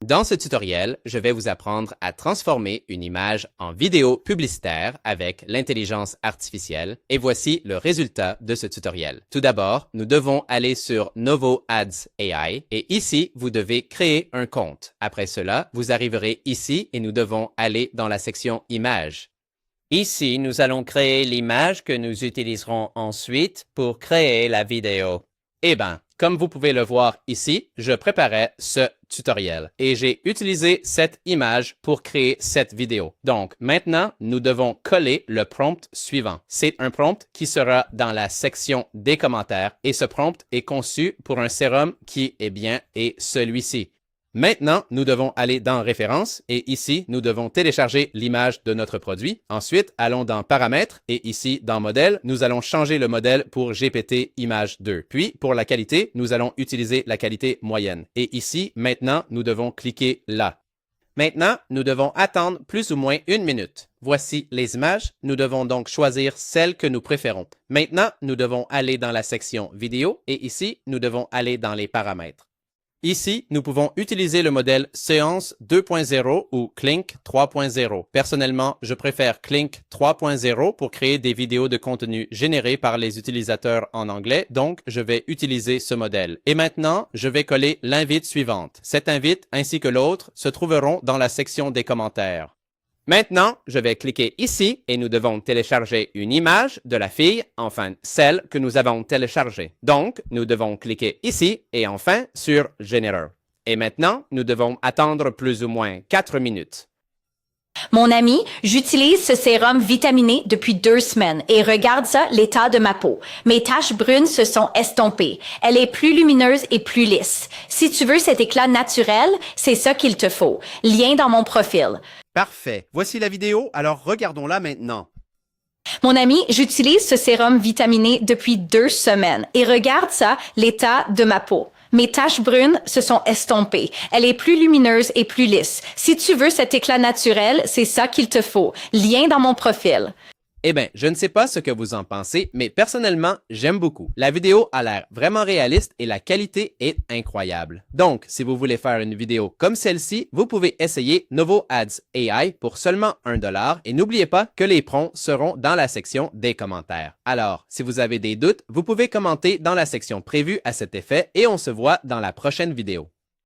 Dans ce tutoriel, je vais vous apprendre à transformer une image en vidéo publicitaire avec l'intelligence artificielle et voici le résultat de ce tutoriel. Tout d'abord, nous devons aller sur Novo Ads AI et ici, vous devez créer un compte. Après cela, vous arriverez ici et nous devons aller dans la section Images. Ici, nous allons créer l'image que nous utiliserons ensuite pour créer la vidéo. Eh bien, comme vous pouvez le voir ici, je préparais ce tutoriel et j'ai utilisé cette image pour créer cette vidéo. Donc, maintenant, nous devons coller le prompt suivant. C'est un prompt qui sera dans la section des commentaires et ce prompt est conçu pour un sérum qui est celui-ci. Maintenant, nous devons aller dans Références et ici, nous devons télécharger l'image de notre produit. Ensuite, allons dans Paramètres et ici, dans Modèle, nous allons changer le modèle pour GPT Image 2. Puis, pour la qualité, nous allons utiliser la qualité moyenne. Et ici, maintenant, nous devons cliquer là. Maintenant, nous devons attendre plus ou moins 1 minute. Voici les images. Nous devons donc choisir celle que nous préférons. Maintenant, nous devons aller dans la section Vidéo et ici, nous devons aller dans les paramètres. Ici, nous pouvons utiliser le modèle Séance 2.0 ou Clink 3.0. Personnellement, je préfère Clink 3.0 pour créer des vidéos de contenu générées par les utilisateurs en anglais, donc je vais utiliser ce modèle. Et maintenant, je vais coller l'invite suivante. Cette invite ainsi que l'autre se trouveront dans la section des commentaires. Maintenant, je vais cliquer ici et nous devons télécharger une image de la fille, enfin celle que nous avons téléchargée. Donc, nous devons cliquer ici et enfin sur Generate. Et maintenant, nous devons attendre plus ou moins 4 minutes. Mon ami, j'utilise ce sérum vitaminé depuis 2 semaines et regarde ça, l'état de ma peau. Mes taches brunes se sont estompées. Elle est plus lumineuse et plus lisse. Si tu veux cet éclat naturel, c'est ça qu'il te faut. Lien dans mon profil. Parfait. Voici la vidéo, alors regardons-la maintenant. Mon ami, j'utilise ce sérum vitaminé depuis 2 semaines et regarde ça, l'état de ma peau. Mes taches brunes se sont estompées. Elle est plus lumineuse et plus lisse. Si tu veux cet éclat naturel, c'est ça qu'il te faut. Lien dans mon profil. Eh bien, je ne sais pas ce que vous en pensez, mais personnellement, j'aime beaucoup. La vidéo a l'air vraiment réaliste et la qualité est incroyable. Donc, si vous voulez faire une vidéo comme celle-ci, vous pouvez essayer Novo Ads AI pour seulement $1 et n'oubliez pas que les prompts seront dans la section des commentaires. Alors, si vous avez des doutes, vous pouvez commenter dans la section prévue à cet effet et on se voit dans la prochaine vidéo.